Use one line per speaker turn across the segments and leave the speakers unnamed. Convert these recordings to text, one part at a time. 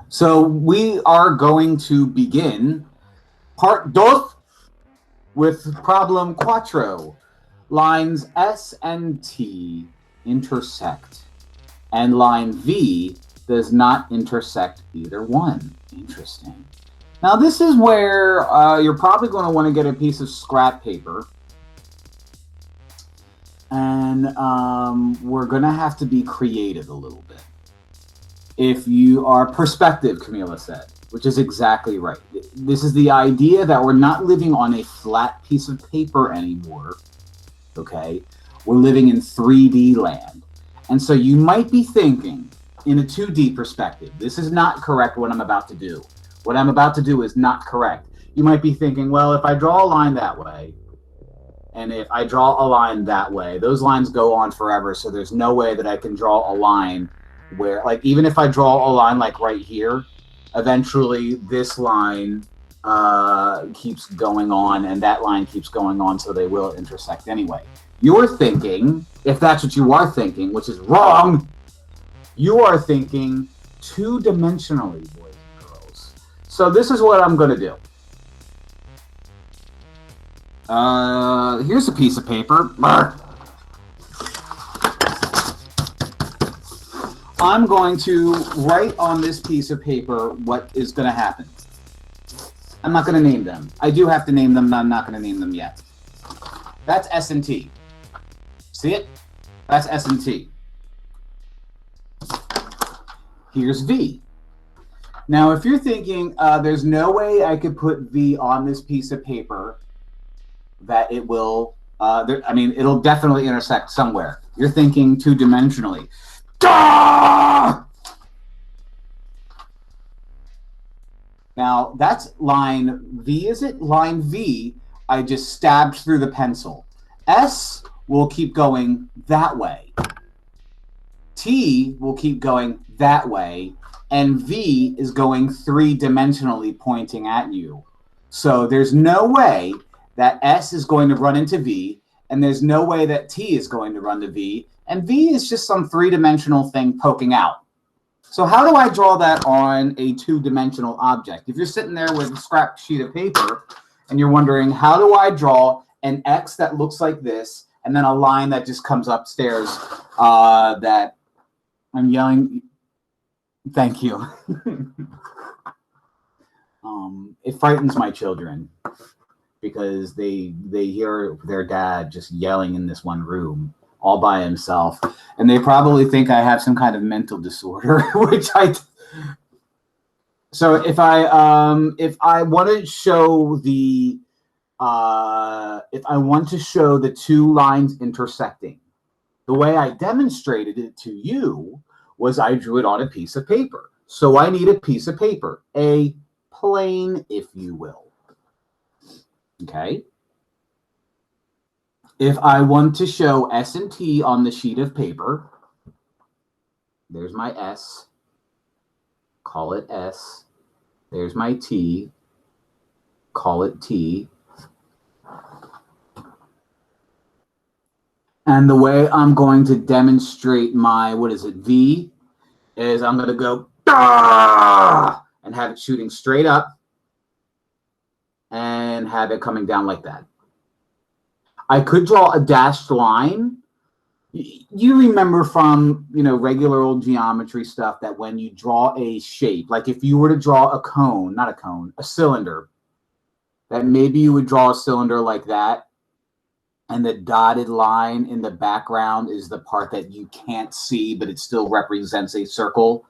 So we are going to begin part dos with problem cuatro. Lines S and T intersect, and line V does not intersect either one. Interesting. Now this is where you're probably going to want to get a piece of scrap paper, and we're going to have to be creative a little bit. If you are perspective, Camila said, which is exactly right. This is the idea that we're not living on a flat piece of paper anymore, okay? We're living in 3D land. And so you might be thinking in a 2D perspective, this is not correct what I'm about to do. What I'm about to do is not correct. You might be thinking, well, if I draw a line that way, and if I draw a line that way, those lines go on forever, so there's no way that I can draw a line where, like, even if I draw a line like right here, eventually this line keeps going on and that line keeps going on, so they will intersect anyway. You're thinking, if that's what you are thinking, which is wrong, you are thinking two-dimensionally, boys and girls. So this is what I'm going to do. Here's a piece of paper. I'm going to write on this piece of paper what is going to happen. I'm not going to name them. I do have to name them, but I'm not going to name them yet. That's S and T. See it? That's S and T. Here's V. Now, if you're thinking, there's no way I could put V on this piece of paper that it will, it'll definitely intersect somewhere. You're thinking two-dimensionally. Now that's line V, is it? Line V, I just stabbed through the pencil. S will keep going that way. T will keep going that way. And V is going three-dimensionally pointing at you. So there's no way that S is going to run into V, and there's no way that T is going to run to V. And V is just some three-dimensional thing poking out. So how do I draw that on a two-dimensional object? If you're sitting there with a scrap sheet of paper and you're wondering, how do I draw an X that looks like this and then a line that just comes upstairs that I'm yelling, thank you. It frightens my children because they hear their dad just yelling in this one room all by himself, and they probably think I have some kind of mental disorder, which I. So if I want to show the two lines intersecting, the way I demonstrated it to you was I drew it on a piece of paper. So I need a piece of paper, a plane, if you will. Okay. If I want to show S and T on the sheet of paper, there's my S, call it S. There's my T, call it T. And the way I'm going to demonstrate my, V, is I'm going to go, Dah! And have it shooting straight up and have it coming down like that. I could draw a dashed line. You remember from, regular old geometry stuff that when you draw a shape, like if you were to draw a cone, not a cone, a cylinder, that maybe you would draw a cylinder like that, and the dotted line in the background is the part that you can't see, but it still represents a circle.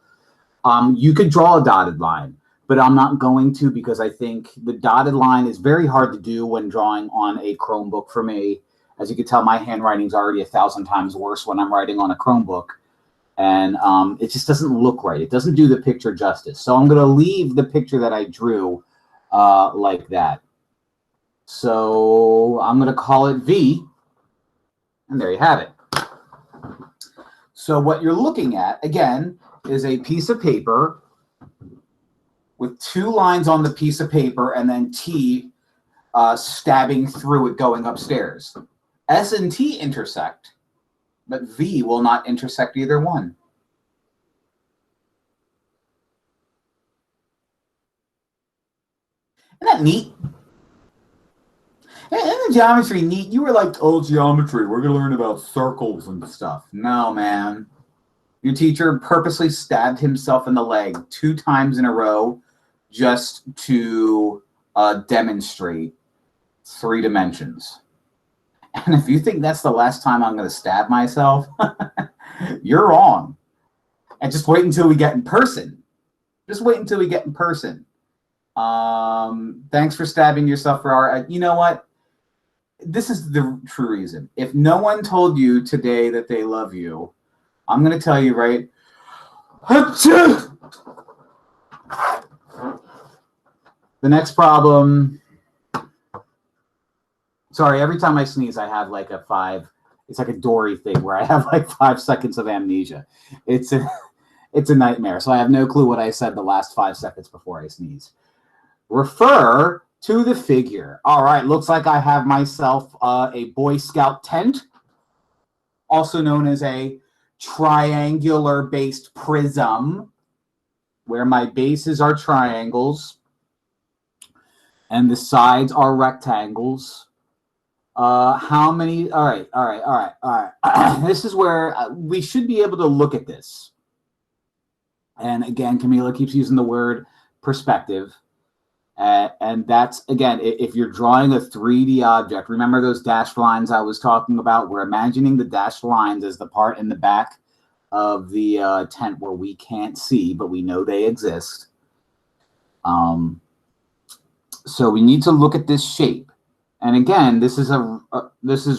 You could draw a dotted line, but I'm not going to, because I think the dotted line is very hard to do when drawing on a Chromebook for me. As you can tell, my handwriting is already 1,000 times worse when I'm writing on a Chromebook. And it just doesn't look right. It doesn't do the picture justice. So I'm going to leave the picture that I drew like that. So I'm going to call it V. And there you have it. So what you're looking at, again, is a piece of paper with two lines on the piece of paper and then T stabbing through it going upstairs. S and T intersect, but V will not intersect either one. Isn't that neat? Isn't the geometry neat? You were like, oh, geometry, we're going to learn about circles and stuff. No, man. Your teacher purposely stabbed himself in the leg 2 times in a row just to demonstrate 3 dimensions. And if you think that's the last time I'm going to stab myself, you're wrong. And just wait until we get in person. Just wait until we get in person. Thanks for stabbing yourself for our... You know what? This is the true reason. If no one told you today that they love you, I'm going to tell you, right? The next problem. Sorry, every time I sneeze, I have like a 5. It's like a Dory thing where I have like 5 seconds of amnesia. It's a nightmare. So I have no clue what I said the last 5 seconds before I sneeze. Refer to the figure. All right, looks like I have myself a Boy Scout tent, also known as a triangular-based prism, where my bases are triangles and the sides are rectangles. How many? All right. This is where we should be able to look at this. And again, Camila keeps using the word perspective. And that's, again, if you're drawing a 3D object, remember those dashed lines I was talking about? We're imagining the dashed lines as the part in the back of the tent where we can't see, but we know they exist. So we need to look at this shape. And again, this is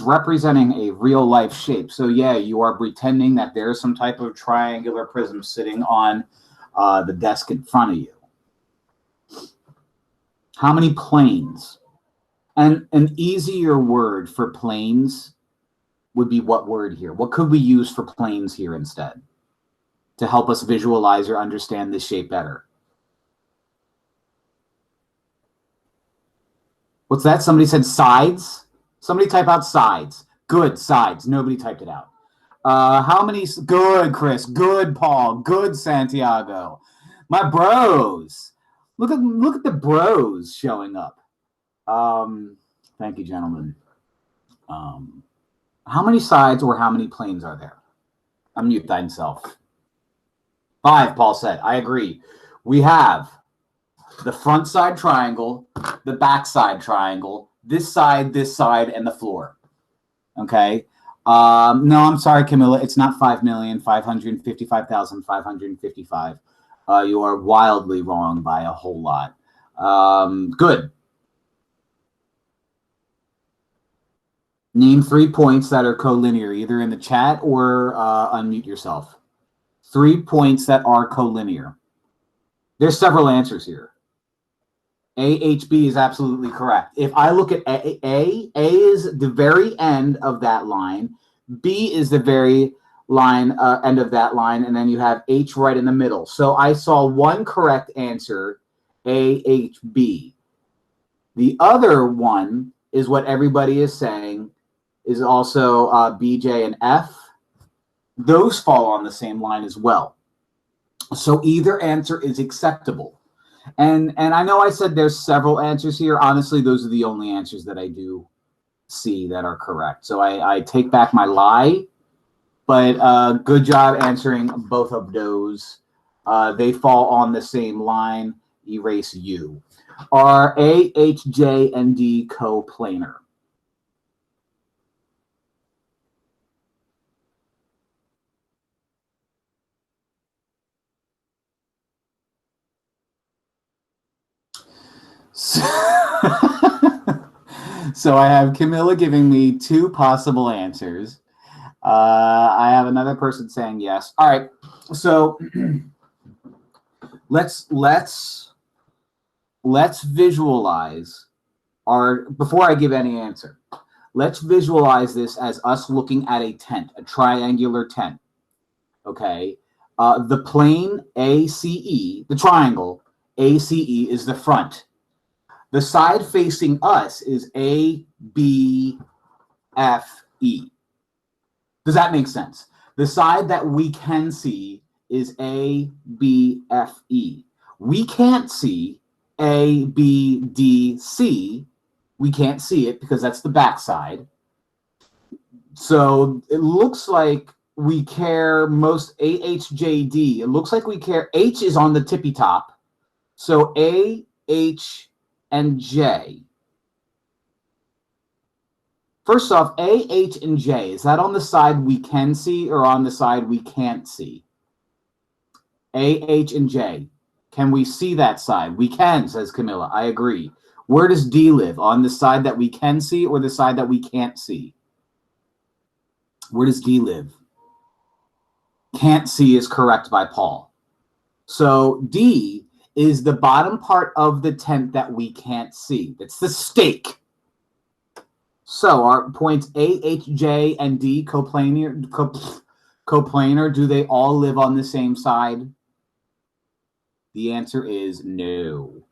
representing a real life shape. So yeah, you are pretending that there's some type of triangular prism sitting on the desk in front of you. How many planes? And an easier word for planes would be what word here? What could we use for planes here instead to help us visualize or understand this shape better? What's that? Somebody said sides. Somebody type out sides. Good, sides. Nobody typed it out. How many? Good, Chris. Good, Paul. Good, Santiago. My bros. Look at the bros showing up. Thank you, gentlemen. How many sides or how many planes are there? Unmute thyself. 5, Paul said. I agree. We have the front side triangle, the back side triangle, this side, and the floor. Okay. No, I'm sorry, Camilla. It's not 5,555,555. You are wildly wrong by a whole lot. Good. Name 3 points that are collinear, either in the chat or unmute yourself. 3 points that are collinear. There's several answers here. AHB is absolutely correct. If I look at A is the very end of that line. B is the very end of that line, and then you have H right in the middle. So I saw one correct answer, AHB. The other one is what everybody is saying is also BJ and F. Those fall on the same line as well. So either answer is acceptable. And I know I said there's several answers here. Honestly, those are the only answers that I do see that are correct. So I take back my lie. But good job answering both of those. They fall on the same line. Erase U. Are A, H, J, and D coplanar? So I have Camilla giving me 2 possible answers. I have another person saying yes. All right. So let's visualize before I give any answer. Let's visualize this as us looking at a tent, a triangular tent. Okay. The plane ACE, the triangle ACE is the front. The side facing us is AB F, E. Does that make sense? The side that we can see is A, B, F, E. We can't see A, B, D, C. We can't see it because that's the back side. So it looks like we care most A, H, J, D. It looks like we care. H is on the tippy top. So A, H, and J. First off, A, H, and J, is that on the side we can see or on the side we can't see? A, H, and J. Can we see that side? We can, says Camilla. I agree. Where does D live? On the side that we can see or the side that we can't see? Where does D live? Can't see is correct by Paul. So D is the bottom part of the tent that we can't see. That's the stake. So our points A, H, J, and D coplanar, do they all live on the same side? The answer is no.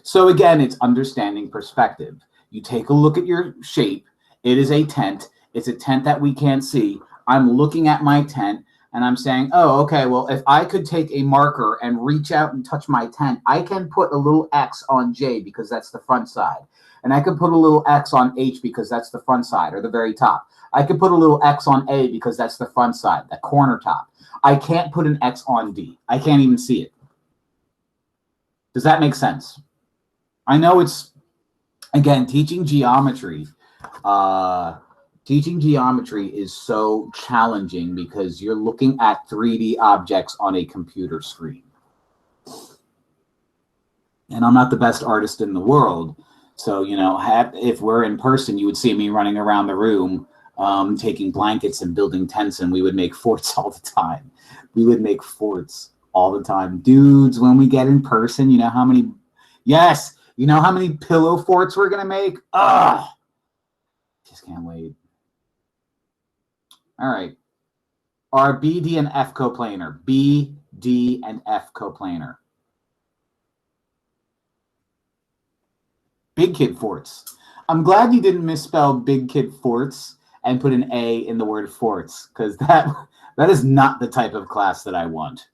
So again, it's understanding perspective. You take a look at your shape. It is a tent. It's a tent that we can't see. I'm looking at my tent and I'm saying, oh, okay, well, if I could take a marker and reach out and touch my tent, I can put a little X on J because that's the front side. And I can put a little X on H because that's the front side or the very top. I could put a little X on A because that's the front side, the corner top. I can't put an X on D. I can't even see it. Does that make sense? I know it's, again, teaching geometry. Teaching geometry is so challenging because you're looking at 3D objects on a computer screen. And I'm not the best artist in the world. So, you know, if we're in person, you would see me running around the room, taking blankets and building tents, and we would make forts all the time. We would make forts all the time. Dudes, when we get in person, you know how many, yes, you know how many pillow forts we're going to make? Ugh. Just can't wait. All right. Are B, D, and F coplanar? B, D, and F coplanar. Big Kid Forts. I'm glad you didn't misspell Big Kid Forts and put an A in the word forts, because that is not the type of class that I want.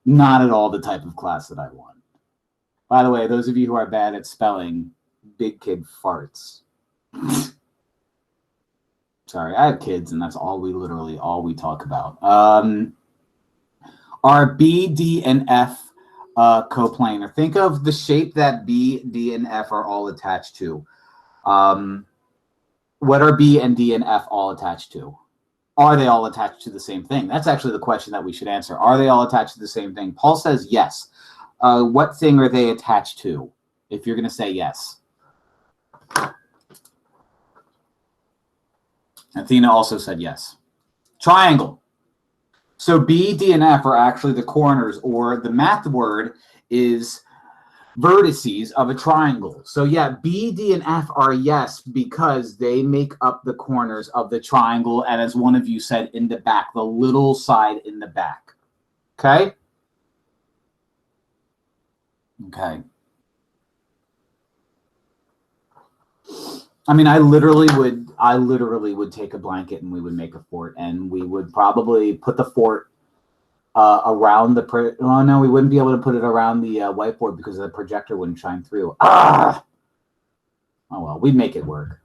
Not at all the type of class that I want. By the way, those of you who are bad at spelling, Big Kid Farts. Sorry, I have kids, and that's all we talk about. Are B, D, and F coplanar? Think of the shape that B, D, and F are all attached to. What are B and D and F all attached to? Are they all attached to the same thing? That's actually the question that we should answer. Are they all attached to the same thing? Paul says yes. What thing are they attached to? If you're going to say yes. Athena also said yes. Triangle. So B, D, and F are actually the corners, or the math word is vertices of a triangle. So yeah, B, D, and F are yes because they make up the corners of the triangle, and as one of you said, in the back, the little side in the back. Okay? Okay. I mean, I literally would take a blanket and we would make a fort, and we would probably put the fort around the, oh no, we wouldn't be able to put it around the whiteboard because the projector wouldn't shine through. Ah! Oh well, we'd make it work.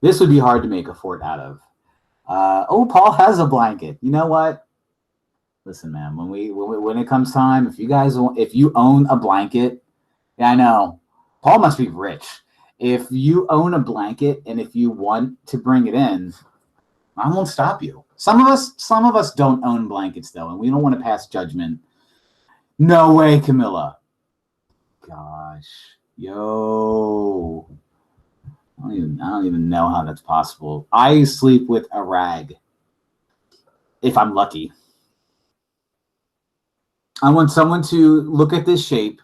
This would be hard to make a fort out of. Oh, Paul has a blanket. You know what? Listen, man, when it comes time, if you own a blanket, yeah, I know, Paul must be rich. If you own a blanket and if you want to bring it in, I won't stop you. Some of us don't own blankets though, and we don't want to pass judgment. No way, Camilla. Gosh, yo, I don't even know how that's possible. I sleep with a rag if I'm lucky. I want someone to look at this shape.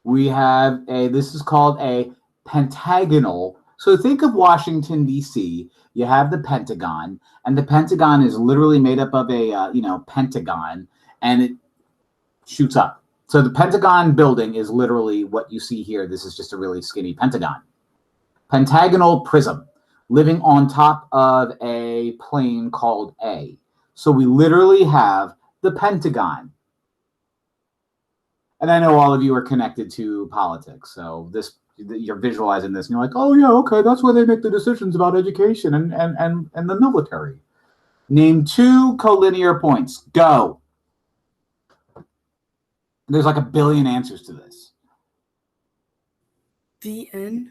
We have this is called a pentagonal. So think of Washington, D.C. You have the Pentagon, and the Pentagon is literally made up of a, pentagon, and it shoots up. So the Pentagon building is literally what you see here. This is just a really skinny pentagon. Pentagonal prism. living on top of a plane called A. So we literally have the Pentagon. And I know all of you are connected to politics, so you're visualizing this and you're like, oh yeah, okay, that's where they make the decisions about education and the military. Name 2 collinear points. Go. There's like a billion answers to this.
DN?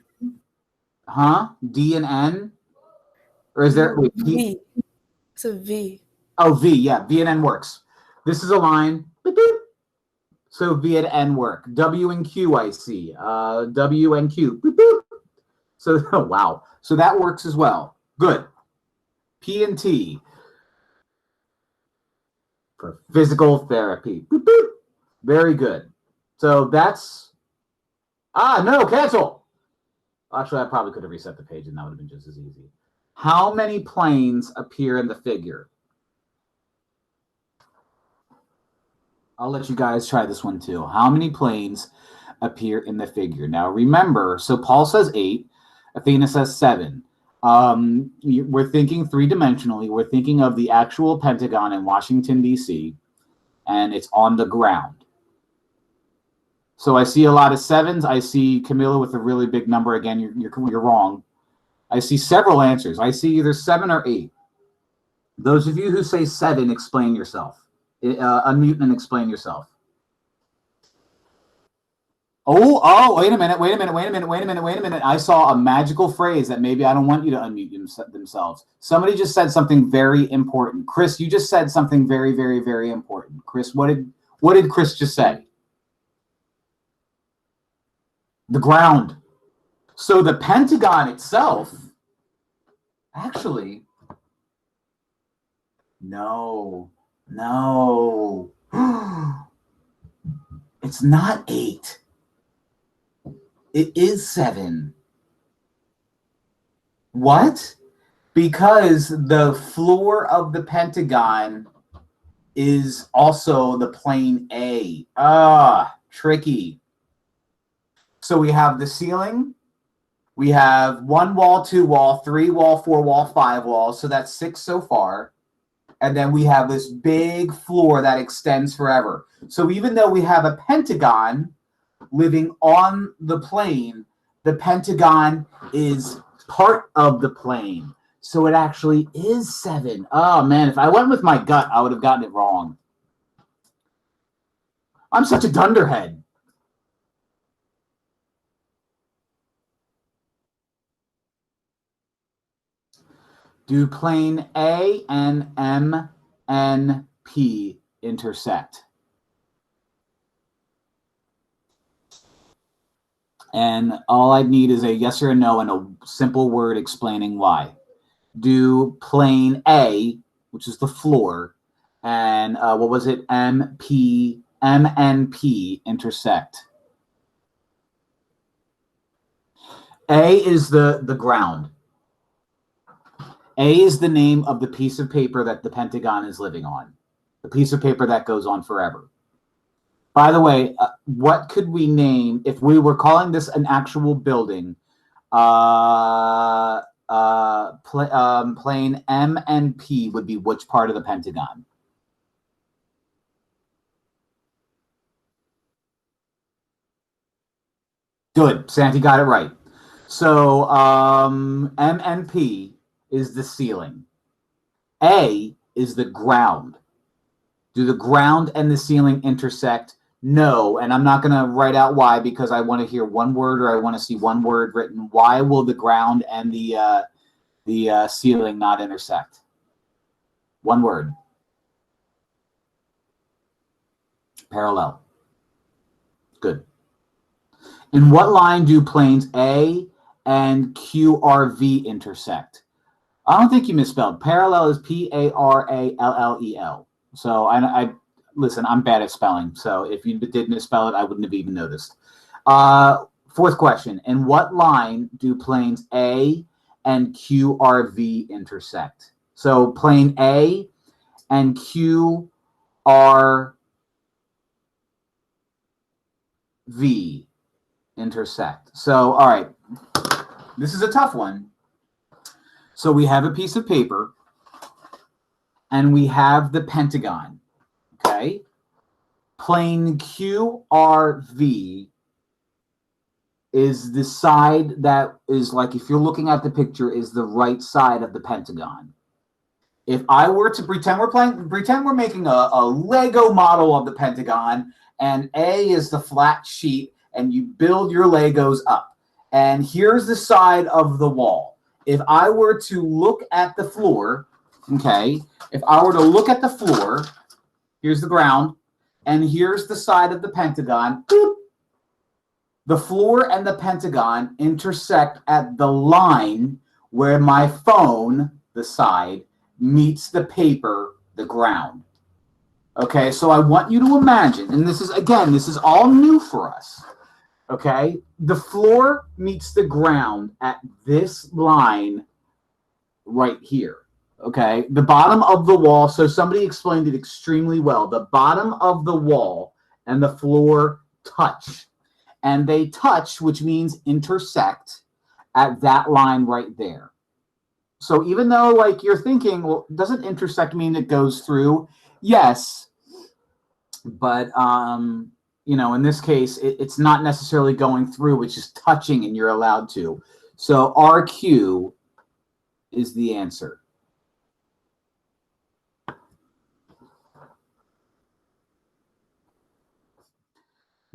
Huh? D and N? Or is there wait, P?
V. It's a V.
Oh, V, yeah. V and N works. This is a line. Beep, beep. So V and N work. W and Q, I see. W and Q. Beep, beep. So, oh, wow. So that works as well. Good. P and T for physical therapy. Beep, beep. Very good. So that's... no, cancel. Actually, I probably could have reset the page and that would have been just as easy. How many planes appear in the figure? I'll let you guys try this one too. How many planes appear in the figure? Now remember, so Paul says 8, Athena says 7. We're thinking 3-dimensionally. We're thinking of the actual Pentagon in Washington, D.C., and it's on the ground. So I see a lot of 7s. I see Camilla with a really big number. Again, you're wrong. I see several answers. I see either 7 or 8. Those of you who say 7, explain yourself. Unmute and explain yourself. Oh, wait a minute. I saw a magical phrase that maybe I don't want you to unmute themselves. Somebody just said something very important. Chris, you just said something very, very, very important. Chris, what did Chris just say? The ground. So the Pentagon itself, actually, no. It's not 8. It is 7. What? Because the floor of the Pentagon is also the plane A. Tricky. So we have the ceiling. We have 1 wall, 2 wall, 3 wall, 4 wall, 5 wall. So that's 6 so far. And then we have this big floor that extends forever. So even though we have a Pentagon living on the plane, the Pentagon is part of the plane. So it actually is 7. Oh, man, if I went with my gut, I would have gotten it wrong. I'm such a dunderhead. Do plane A and MNP intersect? And all I need is a yes or a no and a simple word explaining why. Do plane A, which is the floor, and what was it, MNP intersect? A is the ground. A is the name of the piece of paper that the Pentagon is living on. The piece of paper that goes on forever. By the way, what could we name if we were calling this an actual building? Plane M and P would be which part of the Pentagon? Good, Santi got it right. So M and P is the ceiling. A is the ground. Do the ground and the ceiling intersect? No, and I'm not going to write out why because I want to hear one word or I want to see one word written. Why will the ground and the ceiling not intersect? One word. Parallel. Good. In what line do planes A and QRV intersect? I don't think you misspelled. Parallel is Parallel. So I listen, I'm bad at spelling. So if you did misspell it, I wouldn't have even noticed. Fourth question. In what line do planes A and QRV intersect? So plane A and QRV intersect. So, all right. This is a tough one. So we have a piece of paper and we have the pentagon, okay? Plane QRV is the side that is like, if you're looking at the picture, is the right side of the pentagon. If I were to pretend we're making a Lego model of the pentagon, and A is the flat sheet, and you build your Legos up. And here's the side of the wall. If I were to look at the floor, okay, if I were to look at the floor, here's the ground, and here's the side of the pentagon, boop, the floor and the pentagon intersect at the line where my phone, the side, meets the paper, the ground. Okay, so I want you to imagine, and this is all new for us. Okay, the floor meets the ground at this line right here. Okay, the bottom of the wall, so somebody explained it extremely well. The bottom of the wall and the floor touch. And they touch, which means intersect, at that line right there. So even though, like, you're thinking, well, doesn't intersect mean it goes through? Yes, but you know, in this case, it's not necessarily going through; it's just touching, and you're allowed to. So RQ is the answer.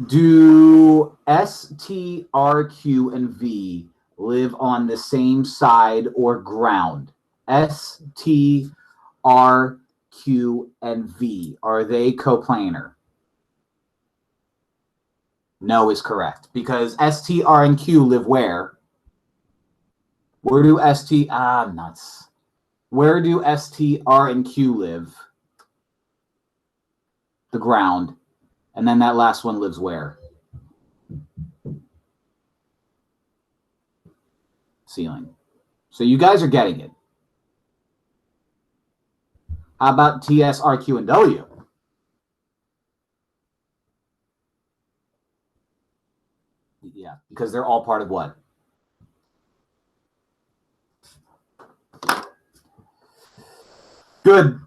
Do S, T, R, Q, and V live on the same side or ground? S, T, R, Q, and V. Are they coplanar? No is correct, because S, T, R, and Q live where? Where do S, T, nuts. Where do S, T, R, and Q live? The ground. And then that last one lives where? Ceiling. So you guys are getting it. How about T, S, R, Q, and W? Yeah, because they're all part of what? Good.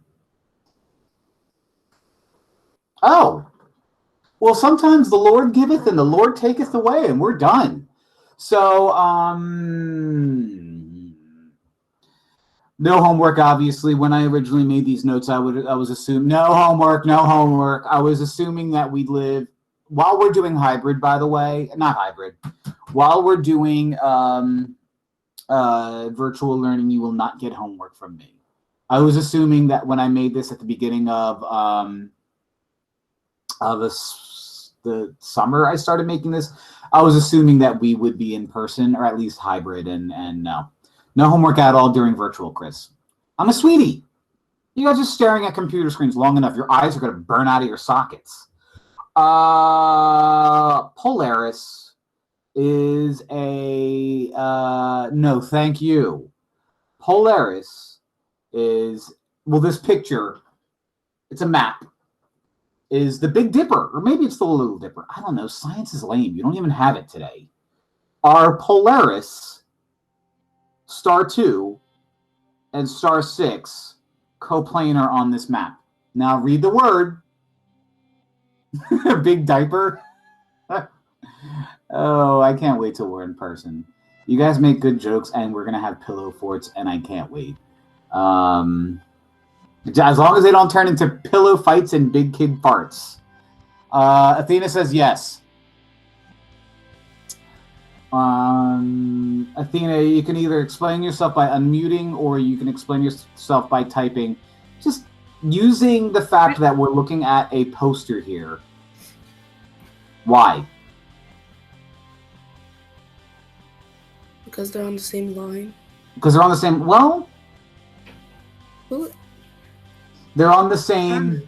Oh. Well, sometimes the Lord giveth and the Lord taketh away, and we're done. So, no homework, obviously. When I originally made these notes, I was assuming no homework. I was assuming that we'd live, while we're doing hybrid, by the way, not hybrid, while we're doing virtual learning, you will not get homework from me. I was assuming that when I made this at the beginning of the summer I started making this, I was assuming that we would be in person, or at least hybrid, and no homework at all during virtual, Chris. I'm a sweetie. You guys are staring at computer screens long enough. Your eyes are going to burn out of your sockets. Polaris is a no, thank you. Polaris is, well, this picture, it's a map, is the Big Dipper, or maybe it's the Little Dipper. I don't know. Science is lame. You don't even have it today. Are Polaris, star 2, and star 6 coplanar on this map? Now read the word. Big diaper. Oh, I can't wait till we're in person. You guys make good jokes, and we're going to have pillow forts, and I can't wait. As long as they don't turn into pillow fights and big kid farts. Athena says yes. Athena, you can either explain yourself by unmuting, or you can explain yourself by typing. Just using the fact that we're looking at a poster here. Why?
Because they're on the same line.
Because they're on the same, well...
Who?
They're on the same...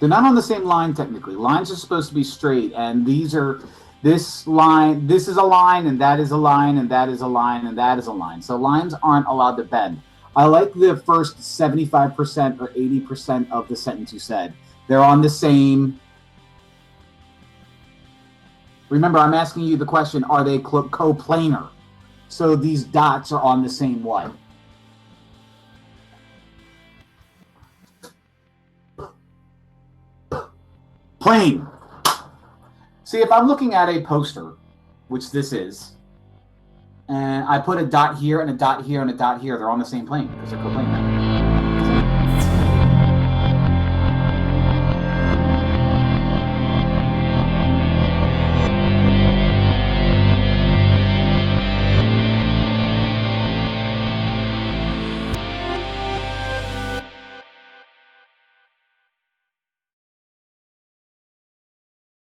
They're not on the same line, technically. Lines are supposed to be straight, and these are... This line, this is a line, and that is a line, and that is a line, and that is a line. So lines aren't allowed to bend. I like the first 75% or 80% of the sentence you said. They're on the same... Remember, I'm asking you the question, are they coplanar? So these dots are on the same light. Plane. See, if I'm looking at a poster, which this is, and I put a dot here and a dot here and a dot here, they're on the same plane because they're coplanar.